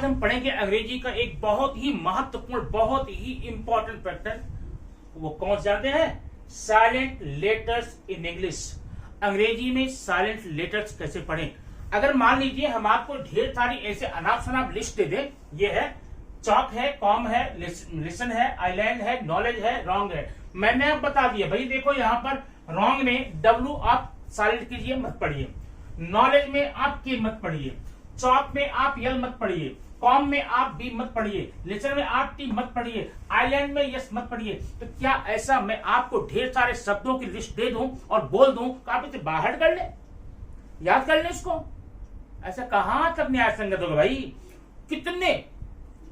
आज हम पढ़ेंगे अंग्रेजी का एक बहुत ही महत्वपूर्ण, बहुत ही इंपॉर्टेंट फैक्टर। वो कौन से जानते हैं? Silent letters in English. अंग्रेजी में साइलेंट लेटर्स कैसे पढ़ें। अगर मान लीजिए हम आपको ढेर सारी ऐसे अनाप शनाप लिस्ट दे दें, ये है चॉक है, कॉम है, लिसन है, आइलैंड है, नॉलेज है, रॉन्ग है। मैंने अब बता दिया भाई, देखो यहाँ पर रॉन्ग में डब्ल्यू आप साइलेंट कीजिए, मत पढ़िए। नॉलेज में आप के मत पढ़िए, चॉक में आप यल मत पढ़िए, कॉम में आप बी मत पढ़िए, लिसन में आप टी मत पढ़िए, आइलैंड में यस मत पढ़िए। तो क्या ऐसा मैं आपको ढेर सारे शब्दों की लिस्ट दे दूं और बोल दूं तो आप इसे बाहर कर ले, याद कर ले इसको? ऐसा कहां तक न्याय संगत होगा भाई? कितने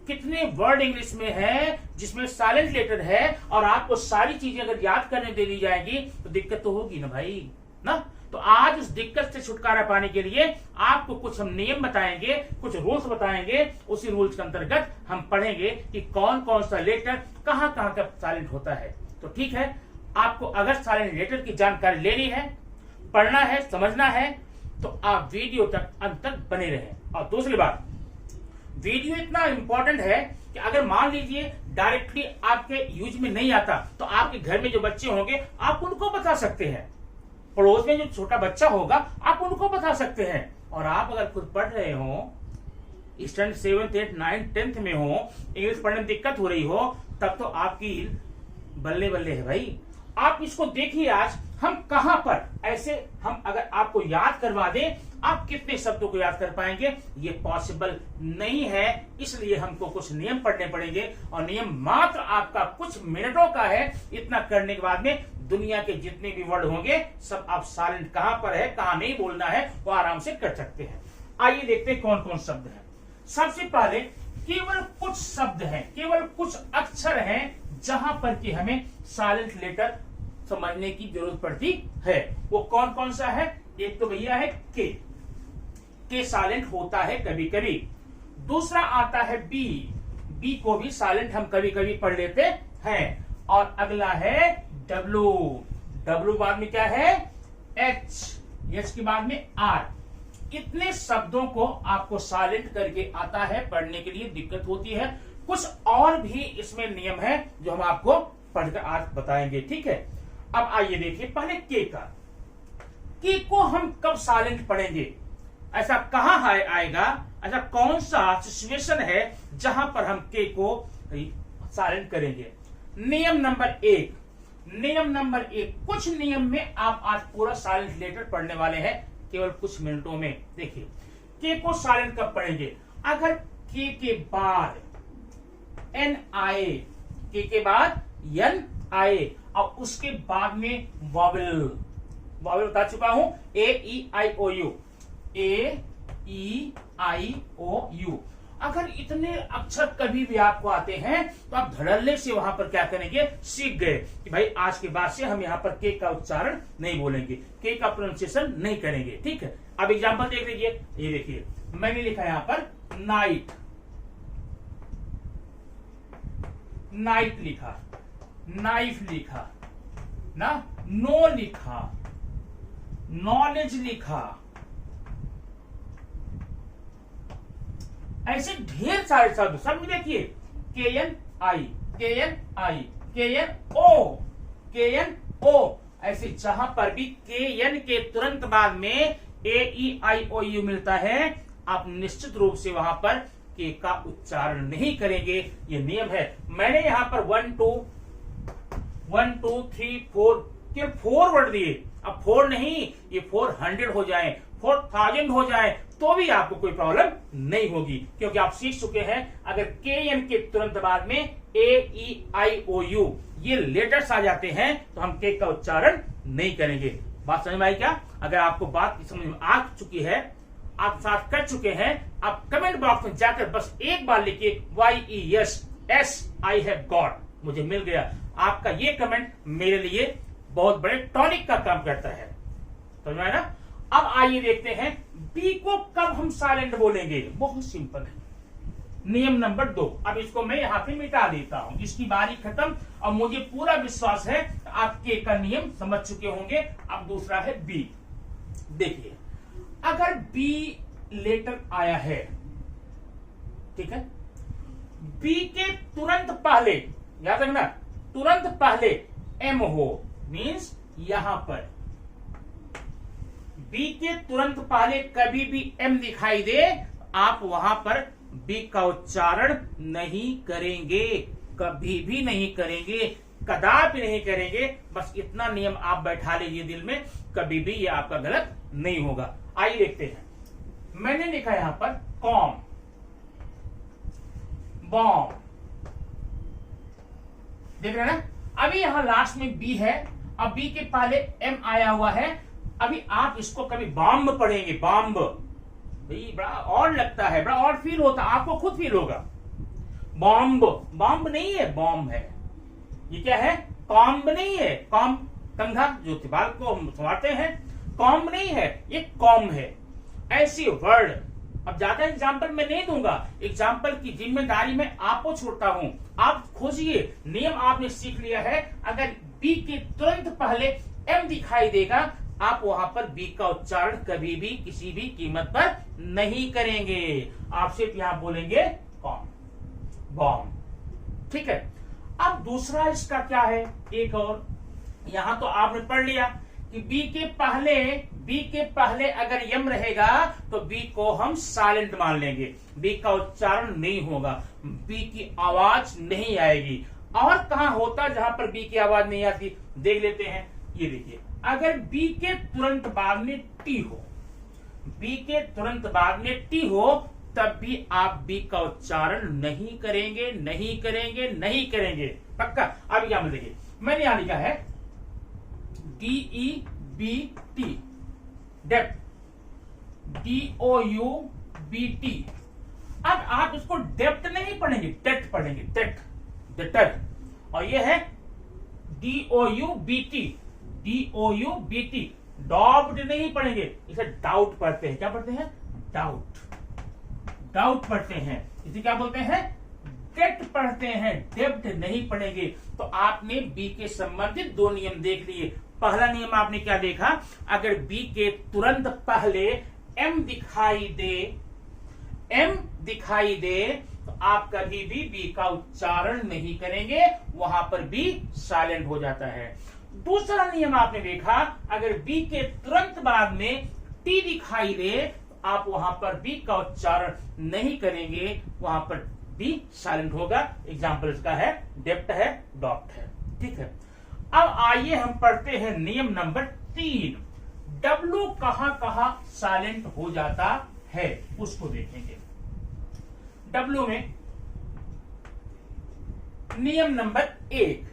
कितने वर्ड इंग्लिश में है जिसमें साइलेंट लेटर है और आपको सारी चीजें अगर याद करने दे दी जाएगी तो दिक्कत तो होगी ना भाई, ना? तो आज उस दिक्कत से छुटकारा पाने के लिए आपको कुछ हम नियम बताएंगे, कुछ रूल्स बताएंगे। उसी रूल्स के अंतर्गत हम पढ़ेंगे कि कौन कौन सा लेटर कहां कहां का साइलेंट होता है। तो ठीक है, आपको अगर साइलेंट लेटर की जानकारी लेनी है, पढ़ना है, समझना है, तो आप वीडियो तक अंत तक बने रहें। और दूसरी बात, वीडियो इतना इंपॉर्टेंट है कि अगर मान लीजिए डायरेक्टली आपके यूज में नहीं आता तो आपके घर में जो बच्चे होंगे आप उनको बता सकते हैं, पड़ोस में जो छोटा बच्चा होगा आप उनको बता सकते हैं। और आप अगर खुद पढ़ रहे हो, standard 7th 8th 9th 10th में हो, इंग्लिश पढ़ने में दिक्कत हो रही हो, तब तो आपकी बल्ले बल्ले है भाई। आप इसको देखिए, आज हम कहां पर ऐसे हम अगर आपको याद करवा दें, आप कितने शब्दों को याद कर पाएंगे? ये पॉसिबल नहीं है। इसलिए हमको कुछ नियम पढ़ने पड़ेंगे और नियम मात्र आपका कुछ मिनटों का है। इतना करने के बाद में दुनिया के जितने भी वर्ड होंगे सब आप साइलेंट कहां पर है, कहां नहीं बोलना है, वो आराम से कर सकते हैं। आइए देखते हैं कौन कौन शब्द है। सबसे पहले केवल कुछ शब्द हैं, केवल कुछ अक्षर हैं जहां पर कि हमें साइलेंट लेटर समझने की जरूरत पड़ती है। वो कौन कौन सा है? एक तो भैया है के साइलेंट होता है कभी कभी। दूसरा आता है बी, बी को भी साइलेंट हम कभी कभी पढ़ लेते हैं। और अगला है डब्ल्यू, डब्ल्यू बाद में क्या है? एच, एच के बाद में आर। इतने शब्दों को आपको साइलेंट करके आता है, पढ़ने के लिए दिक्कत होती है। कुछ और भी इसमें नियम है जो हम आपको पढ़कर आज बताएंगे, ठीक है? अब आइए देखिए पहले के का। के को हम कब साइलेंट पढ़ेंगे? ऐसा कहां आएगा? ऐसा कौन सा सिचुएशन है जहां पर हम के को साइलेंट करेंगे? नियम नंबर 1, नियम नंबर 1, कुछ नियम में आप आज पूरा साइलेंट लेटर पढ़ने वाले हैं केवल कुछ मिनटों में। देखिए के को साइलेंट कब पढ़ेंगे? अगर के बाद एन आए, के बाद एन आए और उसके बाद में वॉवेल, वॉवेल बता चुका हूं, ए ई आई ओ you, A E I O you. अगर इतने अक्षर कभी भी आपको आते हैं तो आप धड़ल्ले से वहां पर क्या करेंगे? सीख गए कि भाई आज के बाद से हम यहाँ पर के का उच्चारण नहीं बोलेंगे, के का प्रोनाउंसिएशन नहीं करेंगे, ठीक है? अब एग्जांपल देख लीजिए। ये देखिए मैंने लिखा यहाँ पर नाइट, नाइट लिखा, नाइफ लिखा ना, नो लिखा, नॉलेज लिखा, ऐसे ढेर सारे शब्द सब में देखिए के एन आई, के एन आई, के एन ओ, के एन ओ। ऐसे जहां पर भी के एन के तुरंत बाद में ए ई आई ओ यू मिलता है, आप निश्चित रूप से वहां पर के का उच्चारण नहीं करेंगे। ये नियम है। मैंने यहां पर 1 2 3 4 के 4 वर्ड दिए। अब 4 नहीं, ये 400 हो जाए, 4000 हो जाए तो भी आपको कोई प्रॉब्लम नहीं होगी, क्योंकि आप सीख चुके हैं अगर के एन के तुरंत बाद में ए ई आई ओ यू ये लेटर्स आ जाते हैं तो हम के का उच्चारण नहीं करेंगे। बात समझ में आई क्या? अगर आपको बात समझ में आ चुकी है, आप साथ कर चुके हैं, आप कमेंट बॉक्स में जाकर बस एक बार लिखिए YES आई हैव गॉट, मुझे मिल गया। आपका ये कमेंट मेरे लिए बहुत बड़े टॉनिक का काम करता है, समझ में आया ना? अब आइए देखते हैं बी को कब हम साइलेंट बोलेंगे। बहुत सिंपल है। नियम नंबर 2, अब इसको मैं यहाँ पे मिटा देता हूं, इसकी बारी खत्म। और मुझे पूरा विश्वास है आप के का नियम समझ चुके होंगे। अब दूसरा है बी। देखिए अगर बी लेटर आया है ठीक है। बी के तुरंत पहले, याद रखना, तुरंत पहले एम हो, मीन्स यहां पर बी के तुरंत पहले कभी भी एम दिखाई दे, आप वहां पर बी का उच्चारण नहीं करेंगे, कभी भी नहीं करेंगे, कदापि नहीं करेंगे। बस इतना नियम आप बैठा लीजिए दिल में, कभी भी ये आपका गलत नहीं होगा। आइए देखते हैं, मैंने लिखा यहां पर कॉम, बॉम्ब, देख रहे हैं ना। अभी यहां लास्ट में बी है, अब बी के पहले एम आया हुआ है। अभी आप इसको कभी बॉम्ब पढ़ेंगे, बॉम्ब, भाई बड़ा और लगता है, बड़ा और फील होता है, आपको खुद फील होगा। बॉम्ब, बॉम्ब नहीं है, बॉम्ब है। ये क्या है? कॉम्ब नहीं है, कॉम्ब कंघा जो बाल को हम संवारते हैं, कॉम्ब नहीं है, ये कॉम है। ऐसी वर्ड, अब ज्यादा एग्जाम्पल मैं नहीं दूंगा, एग्जाम्पल की जिम्मेदारी मैं आपको छोड़ता हूं। आप खोजिए, नियम आपने सीख लिया है। अगर बी के तुरंत पहले एम दिखाई देगा, आप वहां पर बी का उच्चारण कभी भी किसी भी कीमत पर नहीं करेंगे। आप सिर्फ यहां बोलेंगे कॉम, बॉम्ब, ठीक है। अब दूसरा इसका क्या है, एक और, यहां तो आपने पढ़ लिया कि बी के पहले अगर यम रहेगा तो बी को हम साइलेंट मान लेंगे, बी का उच्चारण नहीं होगा, बी की आवाज नहीं आएगी। और कहां होता जहां पर बी की आवाज नहीं आती, देख लेते हैं। ये देखिए, अगर बी के तुरंत बाद में टी हो, बी के तुरंत बाद में टी हो, तब भी आप बी का उच्चारण नहीं करेंगे, नहीं करेंगे, नहीं करेंगे, पक्का। अब यहां देखिए, मैंने यहां लिखा है DEBT, डेप्थ, DOUBT। अब आप इसको डेप्थ नहीं पढ़ेंगे, टेट पढ़ेंगे, टेट, डेटर। और ये है DOUBT, DOUBT, डॉब्ड नहीं पढ़ेंगे, इसे डाउट पढ़ते हैं। क्या पढ़ते हैं? डाउट, डाउट पढ़ते हैं। इसे क्या बोलते हैं? डेप्थ पढ़ते हैं, डेप्थ नहीं पढ़ेंगे। तो आपने बी के संबंधित दो नियम देख लिए। पहला नियम आपने क्या देखा, अगर बी के तुरंत पहले एम दिखाई दे तो आप कभी भी बी का उच्चारण नहीं करेंगे, वहां पर बी साइलेंट हो जाता है। दूसरा नियम आपने देखा, अगर बी के तुरंत बाद में टी दिखाई दे तो आप वहां पर बी का उच्चारण नहीं करेंगे, वहां पर बी साइलेंट होगा। एग्जाम्पल इसका है डेप्थ है, डॉप्ट है, ठीक है। अब आइए हम पढ़ते हैं नियम नंबर 3, डब्लू कहां साइलेंट हो जाता है उसको देखेंगे। डब्लू में नियम नंबर 1,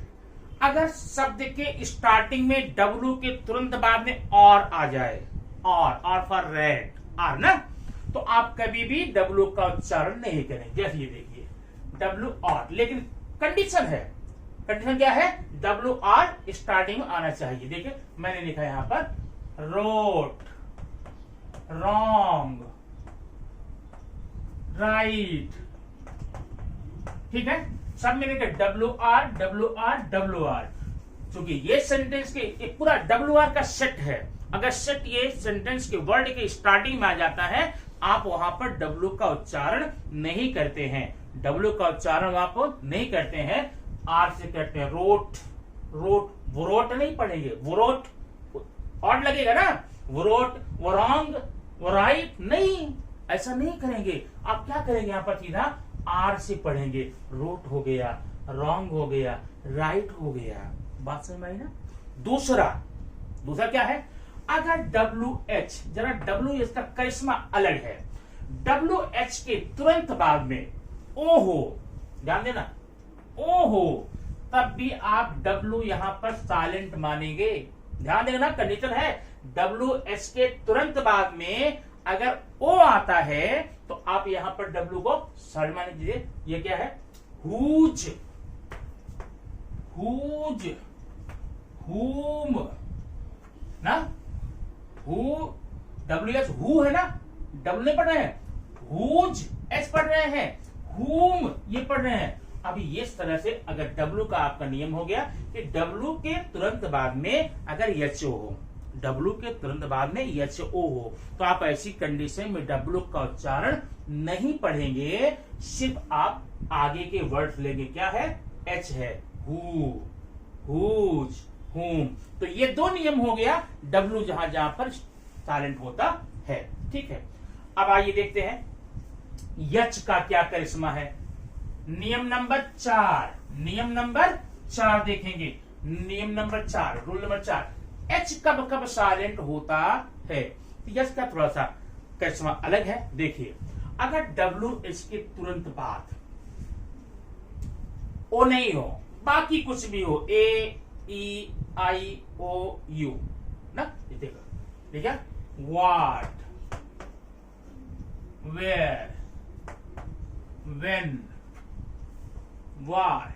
अगर शब्द के स्टार्टिंग में डब्लू के तुरंत बाद में और आ जाए, और फॉर रेड, आर ना, तो आप कभी भी डब्लू का उच्चारण नहीं करेंगे। जैसे ये देखिए, डब्लू और, लेकिन कंडीशन है, कंडीशन क्या है? डब्लू आर स्टार्टिंग में आना चाहिए। देखिए मैंने लिखा यहां पर रोट, रॉन्ग, राइट, ठीक है। सब में लिखा W R, W R, W R. क्योंकि ये सेंटेंस के एक पूरा डब्लू आर का सेट है। अगर सेट ये सेंटेंस के वर्ड के स्टार्टिंग में आ जाता है, आप वहां पर डब्लू का उच्चारण नहीं करते हैं, डब्लू का उच्चारण आप नहीं करते हैं, आर से करते हैं। रोट, रोट, वोरोट नहीं पढ़ेंगे, वोरोट और लगेगा ना, वोरोट, वोरोंग, वोराइट, नहीं, ऐसा नहीं करेंगे। आप क्या करेंगे, यहां पर सीधा आर से पढ़ेंगे। रोट हो गया, रॉन्ग हो गया, राइट हो गया। बात समझ में आई ना। दूसरा क्या है, अगर डब्ल्यू एच, जरा डब्ल्यू एच का करिश्मा अलग है, डब्ल्यू एच के तुरंत बाद में ओ हो, ध्यान देना, ओ हो, तब भी आप डब्ल्यू यहां पर साइलेंट मानेंगे। ध्यान देना, कंडीशन है, डब्ल्यू एच के तुरंत बाद में अगर ओ आता है तो आप यहां पर डब्ल्यू को साइलेंट मान लीजिए। ये क्या है? हुज, हुज, हुम ना, हु, डब्ल्यू एच, हु है ना, डब्ल्यू नहीं पढ़ रहे हैं, हुज एच पढ़ रहे हैं, हुम ये पढ़ रहे हैं। अभी इस तरह से अगर डब्ल्यू का आपका नियम हो गया कि डब्ल्यू के तुरंत बाद में अगर एच हो, डब्लू के तुरंत बाद में एच ओ हो, तो आप ऐसी कंडीशन में डब्लू का उच्चारण नहीं पढ़ेंगे, सिर्फ आप आगे के वर्ड लेंगे। क्या है? एच है, हु, हुज, हुम। तो ये दो नियम हो गया डब्लू जहां जहां पर साइलेंट होता है। ठीक है, अब आइए देखते हैं यच का क्या करिश्मा है। नियम नंबर 4, नियम नंबर 4 देखेंगे। नियम नंबर 4, रूल नंबर 4, एच कब कब साइलेंट होता है। तो यच का थोड़ा सा करिश्मा अलग है। देखिए, अगर डब्लू एच के तुरंत बाद ओ नहीं हो, बाकी कुछ भी हो, ए ई आई ओ यू ना, देखो ठीक है, व्हाट, वेयर, व्हेन, व्हाई,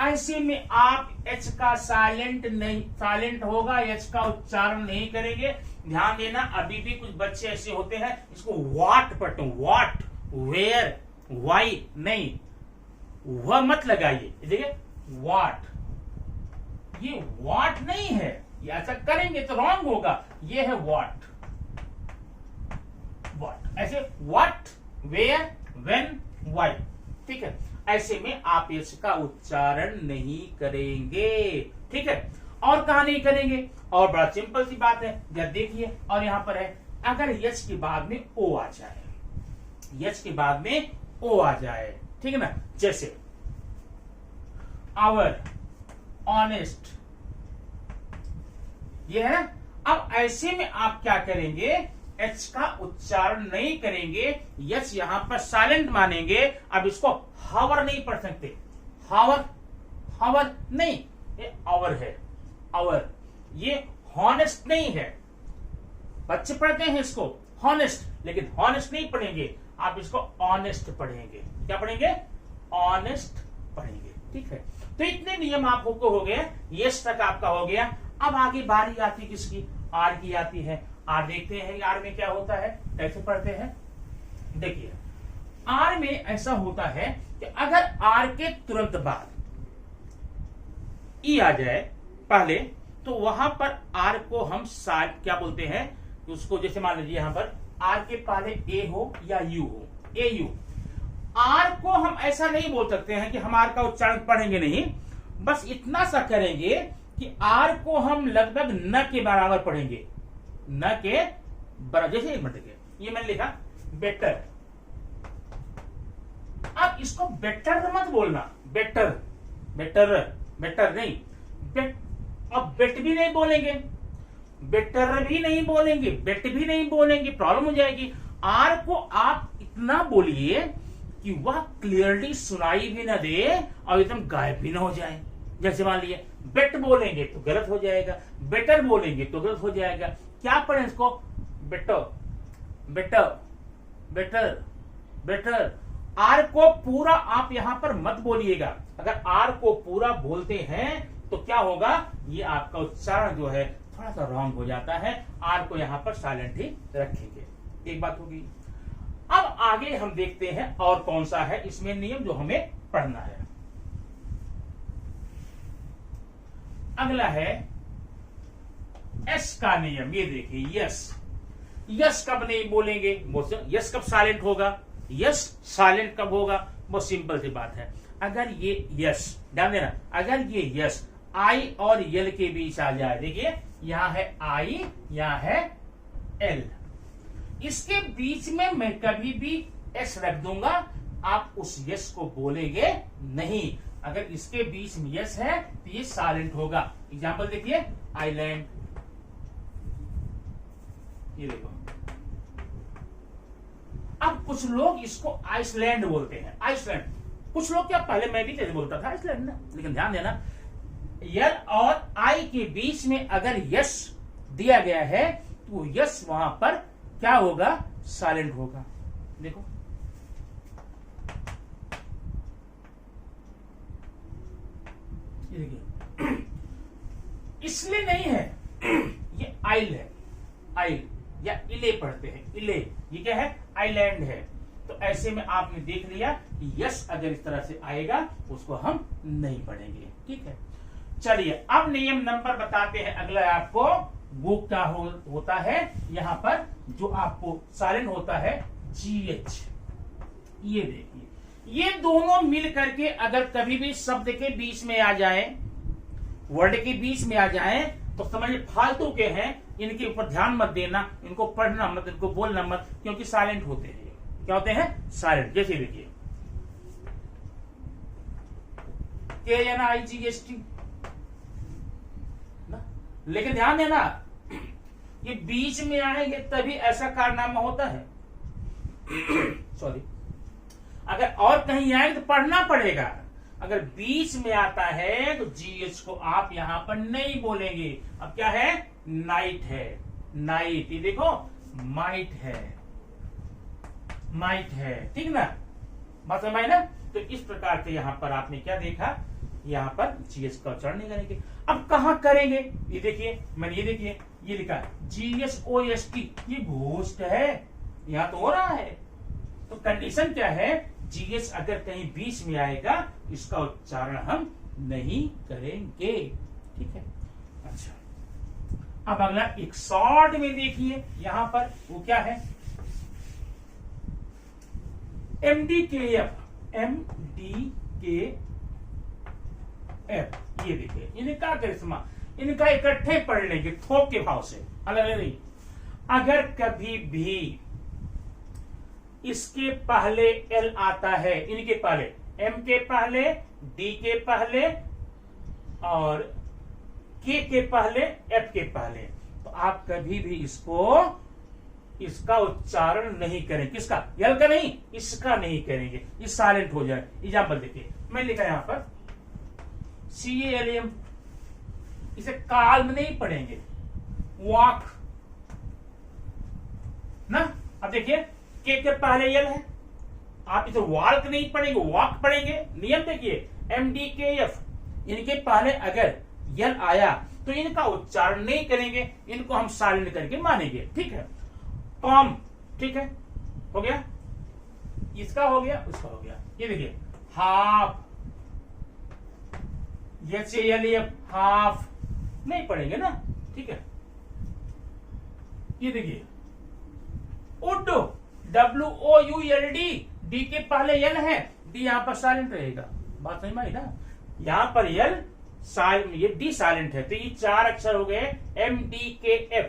ऐसे में आप एच का साइलेंट होगा, एच का उच्चारण नहीं करेंगे। ध्यान देना, अभी भी कुछ बच्चे ऐसे होते हैं इसको व्हाट पढ़ते हैं, व्हाट, वेयर, वाई नहीं, वह मत लगाइए। देखिए व्हाट, ये व्हाट नहीं है, ये ऐसा करेंगे तो रॉन्ग होगा। ये है व्हाट, व्हाट, ऐसे व्हाट, वेयर, व्हेन, व्हाई। ठीक है, ऐसे में आप इसका उच्चारण नहीं करेंगे। ठीक है, और कहा नहीं करेंगे, और बड़ा सिंपल सी बात है, जब देखिए, और यहां पर है, अगर यच के बाद में ओ आ जाए, यच के बाद में ओ आ जाए, ठीक है ना, जैसे आवर, ऑनेस्ट, ये है ना। अब ऐसे में आप क्या करेंगे, एच का उच्चारण नहीं करेंगे, यच यहां पर साइलेंट मानेंगे। अब इसको हावर नहीं पढ़ सकते, हावर, हावर नहीं, ये आवर है, आवर। ये हॉनेस्ट नहीं है, बच्चे पढ़ते हैं इसको हॉनेस्ट, लेकिन हॉनेस्ट नहीं पढ़ेंगे, आप इसको ऑनेस्ट पढ़ेंगे। क्या पढ़ेंगे? ऑनेस्ट पढ़ेंगे। ठीक है, तो इतने नियम आपको हो गए, यस तक आपका हो गया। अब आगे बारी आती किसकी? आर की आती है। आर देखते हैं आर में क्या होता है, कैसे पढ़ते हैं। देखिए, आर में ऐसा होता है कि अगर आर के तुरंत बाद ई आ जाए पहले, तो वहां पर आर को हम क्या बोलते हैं, उसको जैसे मान लीजिए यहां पर आर के पहले ए हो या यू हो, ए यू। आर को हम ऐसा नहीं बोल सकते हैं कि हम आर का उच्चारण पढ़ेंगे नहीं, बस इतना सा करेंगे कि आर को हम लगभग न के बराबर पढ़ेंगे, न के बराबर। जैसे एक मिनट देखिए, ये मैंने लिखा बेटर, अब इसको बेटर मत बोलना, बेटर, बेटर, बेटर नहीं, अब बेट भी नहीं बोलेंगे, बेटर भी नहीं बोलेंगे, बेट भी नहीं बोलेंगे, प्रॉब्लम हो जाएगी। आर को आप इतना बोलिए कि वह क्लियरली सुनाई भी ना दे और एकदम गायब भी ना हो जाए। जैसे मान लिए बेट बोलेंगे तो गलत हो जाएगा, बेटर बोलेंगे तो गलत हो जाएगा। क्या पढ़ें इसको? Better, better, better, better. R को पूरा आप यहां पर मत बोलिएगा। अगर आर को पूरा बोलते हैं तो क्या होगा, ये आपका उच्चारण जो है थोड़ा सा रॉन्ग हो जाता है। आर को यहां पर साइलेंट ही रखेंगे। एक बात होगी। अब आगे हम देखते हैं और कौन सा है इसमें नियम जो हमें पढ़ना है। अगला है एस का नियम। ये देखिए, यस, यस कब नहीं बोलेंगे, यस कब साइलेंट होगा, यस साइलेंट कब होगा, बहुत सिंपल सी बात है। अगर ये यस, ध्यान देना, अगर ये यस आई और एल के बीच आ जाए, देखिए यहां है आई, यहां है एल, इसके बीच में मैं कभी भी एस रख दूंगा, आप उस यस को बोलेंगे नहीं। अगर इसके बीच में यस है तो ये साइलेंट होगा। एग्जाम्पल देखिए, आइलैंड, ये देखो। अब कुछ लोग इसको आइसलैंड बोलते हैं, आइसलैंड। कुछ लोग क्या, पहले मैं भी जैसे बोलता था आइसलैंड ना, लेकिन ध्यान देना, यल और आई के बीच में अगर यस दिया गया है तो यस वहां पर क्या होगा, साइलेंट होगा। देखो, ये देखिए, इसलिए नहीं है, ये आइल है, आइल या इले पढ़ते हैं, इले। ये क्या है, आइलैंड है। तो ऐसे में आपने देख लिया कि यस अगर इस तरह से आएगा उसको हम नहीं पढ़ेंगे। ठीक है, चलिए अब नियम नंबर बताते हैं। अगला आपको वो क्या होता है यहाँ पर जो आपको साइलेंट होता है GH। ये देखिए, ये दोनों मिल करके अगर कभी भी शब्द के बीच में आ जाए, वर्ड के बीच में आ जाए, तो समझिए फालतू के हैं, इनके ऊपर ध्यान मत देना, इनको पढ़ना मत, इनको बोलना मत, क्योंकि साइलेंट होते हैं। क्या होते हैं? साइलेंट। जैसे देखिए KNIGST, लेकिन ध्यान देना ये बीच में आएंगे तभी ऐसा कारनामा होता है। सॉरी, अगर और कहीं आएंगे तो पढ़ना पड़ेगा। अगर बीच में आता है तो GH को आप यहां पर नहीं बोलेंगे। अब क्या है? नाइट है, नाइट। ये देखो माइट है, माइट है, ठीक ना? बात समझ ना? तो इस प्रकार से यहां पर आपने क्या देखा, यहां पर GH का उच्चारण नहीं करेंगे। अब कहां करेंगे? ये देखिए, मैंने ये देखिए ये लिखा है GSOST, ये घोस्ट है, यहां तो हो रहा है। तो कंडीशन क्या है? GH अगर कहीं बीच में आएगा इसका उच्चारण हम नहीं करेंगे, ठीक है? अच्छा, अब अगला एक शॉर्ट में देखिए, यहां पर वो क्या है? MDKF, MDKF। ये देखिए, इन्हें क्या करिश्मा, इनका इकट्ठे पढ़ लेंगे थोक के भाव से, अलग अलग नहीं। अगर कभी भी इसके पहले L आता है, इनके पहले M के पहले, D के पहले और K के पहले, F के पहले, तो आप कभी भी इसका उच्चारण नहीं करें। किसका? L का नहीं, इसका नहीं करेंगे, ये साइलेंट हो जाए। एग्जाम्पल देखिए, मैं लिखा यहां पर CALM, इसे काल में नहीं पढ़ेंगे, वॉक ना। अब देखिए के पहले यल है, आप इसे वॉक नहीं पढ़ेंगे, वॉक पढ़ेंगे। नियम देखिए, MDKF, इनके पहले अगर यल आया तो इनका उच्चारण नहीं करेंगे, इनको हम साइलेंट करके मानेंगे, ठीक है? कॉम, ठीक है, हो गया, इसका हो गया, उसका हो गया। ये देखिए हाफ, हाफ नहीं पढ़ेंगे ना, ठीक है? ये देखिए उड, WOULD, डी के पहले यल है, डी यहां पर साइलेंट रहेगा। बात समझ में आई ना? यहां पर यल ये डी साइलेंट है, तो ये 4 अक्षर हो गए MDKF,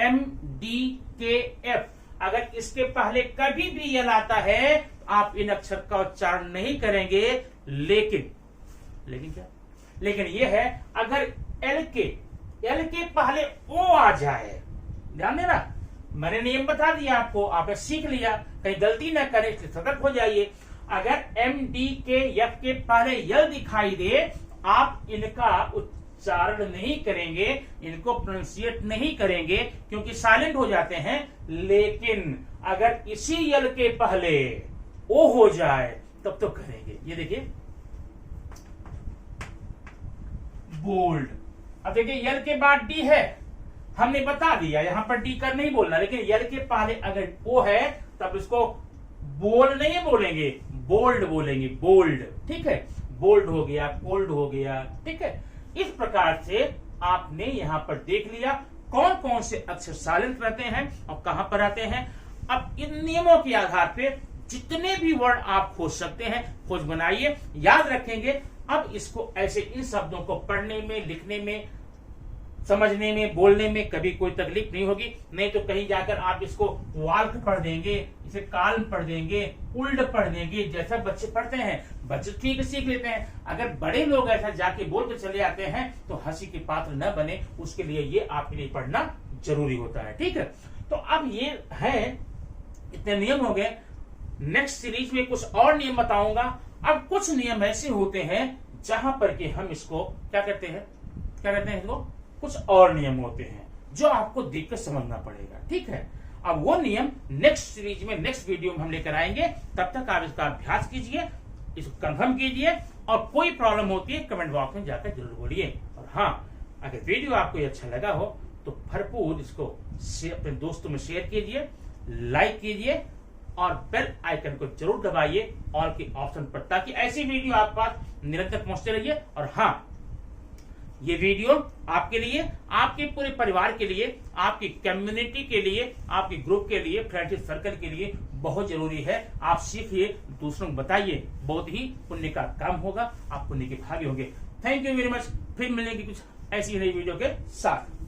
MDKF। अगर इसके पहले कभी भी यल आता है आप इन अक्षर का उच्चारण नहीं करेंगे, लेकिन क्या? लेकिन ये है अगर L के पहले O आ जाए, ध्यान देना, मैंने नियम बता दिया आपको, आपने सीख लिया, कहीं गलती ना करें, इसलिए सतर्क हो जाइए। अगर MDKF के पहले यल दिखाई दे, आप इनका उच्चारण नहीं करेंगे, इनको प्रोनाउंसिएट नहीं करेंगे, क्योंकि साइलेंट हो जाते हैं। लेकिन अगर इसी यल के पहले ओ हो जाए तब तो करेंगे। ये देखिए बोल्ड। अब देखिए यल के बाद डी है, हमने बता दिया यहां पर डी कर नहीं बोलना, लेकिन यल के पहले अगर ओ है तब इसको बोल्ड नहीं बोलेंगे, बोल्ड बोलेंगे, बोल्ड, ठीक है? बोल्ड हो गया, कोल्ड हो गया, ठीक है? इस प्रकार से आपने यहां पर देख लिया कौन कौन से अक्षर साइलेंट रहते हैं और कहां पर रहते हैं। अब इन नियमों के आधार पे जितने भी वर्ड आप खोज सकते हैं, खोज बनाइए, याद रखेंगे। अब इसको ऐसे इन शब्दों को पढ़ने में, लिखने में, समझने में, बोलने में कभी कोई तकलीफ नहीं होगी। नहीं तो कहीं जाकर आप इसको वाल्क पढ़ देंगे, इसे काल्म पढ़ देंगे, उल्ड पढ़ देंगे, जैसा बच्चे पढ़ते हैं। बच्चे ठीक सीख लेते हैं, अगर बड़े लोग ऐसा जाके बोल के चले आते हैं तो हंसी के पात्र न बने, उसके लिए ये आपके लिए पढ़ना जरूरी होता है, ठीक है? तो अब ये है, इतने नियम हो गए। नेक्स्ट सीरीज में कुछ और नियम बताऊंगा। अब कुछ नियम ऐसे होते हैं जहां पर कि हम इसको क्या कहते हैं इसको, कुछ और नियम होते हैं जो आपको देखकर समझना पड़ेगा, ठीक है? अब वो नियम नेक्स्ट सीरीज में, नेक्स्ट वीडियो में हम लेकर आएंगे। तब तक आप इसका अभ्यास कीजिए, इसको कंफर्म कीजिए, और कोई प्रॉब्लम होती है कमेंट बॉक्स में जाकर जरूर बोलिए। और हाँ, अगर वीडियो आपको अच्छा लगा हो तो भरपूर इसको अपने दोस्तों में शेयर कीजिए, लाइक कीजिए और बेल आइकन को जरूर दबाइए ऑल के ऑप्शन पर, ताकि ऐसी वीडियो आपके पास निरंतर पहुंचते रहिए। और हाँ, ये वीडियो आपके लिए, आपके पूरे परिवार के लिए, आपकी कम्युनिटी के लिए, आपके ग्रुप के लिए, फ्रेंडशिप सर्कल के लिए बहुत जरूरी है। आप सीखिए, दूसरों को बताइए, बहुत ही पुण्य का काम होगा, आप पुण्य के भागी होंगे। Thank you very much. फिर मिलेंगे कुछ ऐसी नई वीडियो के साथ।